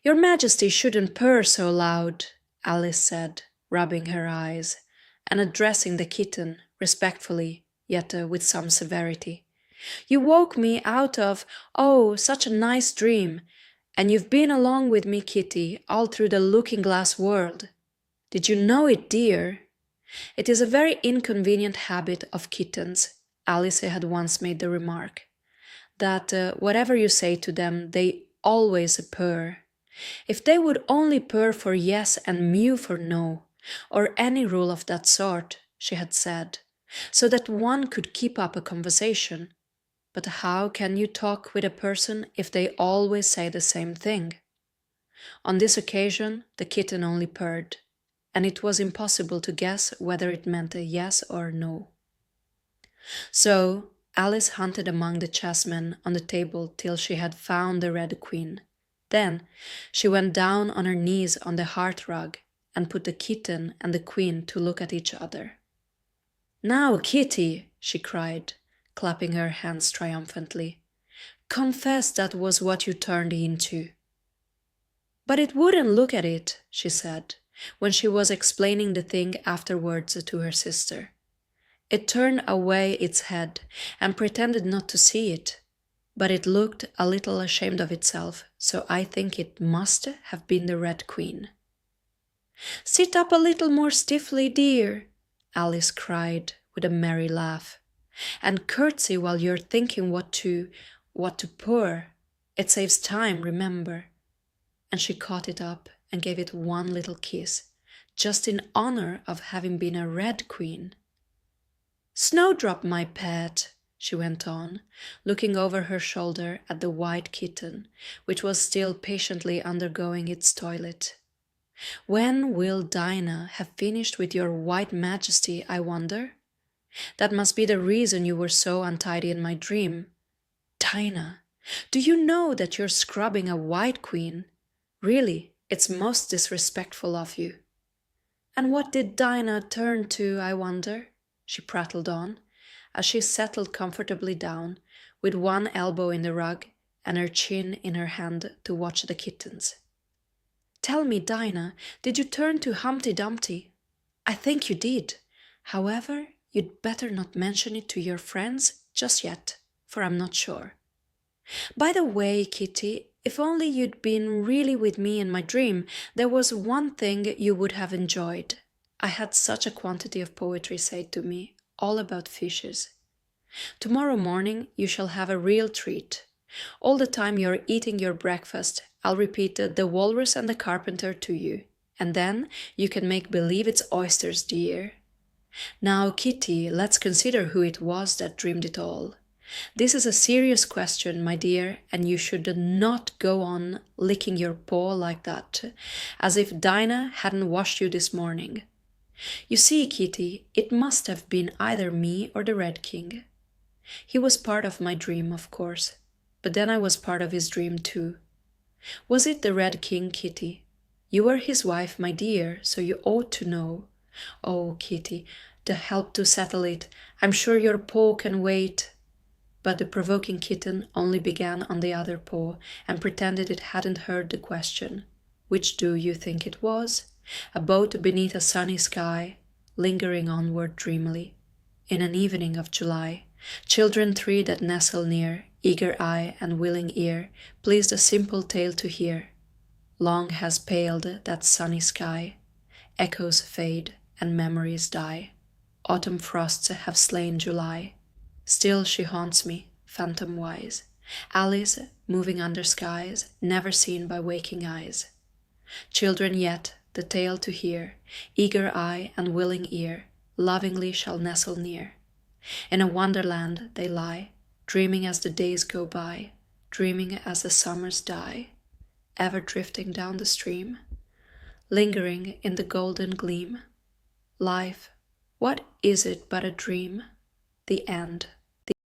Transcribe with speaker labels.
Speaker 1: "Your Majesty shouldn't purr so loud," Alice said, rubbing her eyes, and addressing the kitten respectfully, yet with some severity. "You woke me out of, oh, such a nice dream, and you've been along with me, Kitty, all through the looking-glass world. Did you know it, dear?" It is a very inconvenient habit of kittens, Alice had once made the remark, that whatever you say to them, they always purr. If they would only purr for yes and mew for no, or any rule of that sort, she had said, so that one could keep up a conversation. But how can you talk with a person if they always say the same thing? On this occasion, the kitten only purred, and it was impossible to guess whether it meant a yes or no. So Alice hunted among the chessmen on the table till she had found the red queen. Then she went down on her knees on the hearthrug and put the kitten and the queen to look at each other. "Now, Kitty," she cried, clapping her hands triumphantly, "confess that was what you turned into." "But it wouldn't look at it," she said, when she was explaining the thing afterwards to her sister. "It turned away its head and pretended not to see it, but it looked a little ashamed of itself, so I think it must have been the Red Queen." "Sit up a little more stiffly, dear," Alice cried with a merry laugh, "and curtsy while you're thinking what to pour. It saves time, remember." And she caught it up and gave it one little kiss, just in honor of having been a Red Queen. "Snowdrop, my pet," she went on, looking over her shoulder at the white kitten, which was still patiently undergoing its toilet. "When will Dinah have finished with your white majesty, I wonder? That must be the reason you were so untidy in my dream. Dinah, do you know that you're scrubbing a white queen? Really, it's most disrespectful of you." "And what did Dinah turn to, I wonder?" she prattled on, as she settled comfortably down, with one elbow in the rug and her chin in her hand to watch the kittens. "Tell me, Dinah, did you turn to Humpty Dumpty? I think you did. However, you'd better not mention it to your friends just yet, for I'm not sure. By the way, Kitty, if only you'd been really with me in my dream, there was one thing you would have enjoyed. I had such a quantity of poetry said to me, all about fishes. Tomorrow morning you shall have a real treat. All the time you're eating your breakfast, I'll repeat the Walrus and the Carpenter to you, and then you can make believe it's oysters, dear. Now, Kitty, let's consider who it was that dreamed it all. This is a serious question, my dear, and you should not go on licking your paw like that, as if Dinah hadn't washed you this morning. You see, Kitty, it must have been either me or the Red King. He was part of my dream, of course, but then I was part of his dream too. Was it the Red King, Kitty? You were his wife, my dear, so you ought to know. Oh, Kitty, the help to settle it. I'm sure your paw can wait." But the provoking kitten only began on the other paw and pretended it hadn't heard the question. Which do you think it was? A boat beneath a sunny sky, lingering onward dreamily. In an evening of July, children three that nestle near, eager eye and willing ear, pleased a simple tale to hear. Long has paled that sunny sky, echoes fade and memories die. Autumn frosts have slain July. Still she haunts me, phantom-wise, Alice moving under skies never seen by waking eyes. Children yet, the tale to hear, eager eye and willing ear, lovingly shall nestle near. In a wonderland they lie, dreaming as the days go by, dreaming as the summers die, ever drifting down the stream, lingering in the golden gleam. Life, what is it but a dream? The end.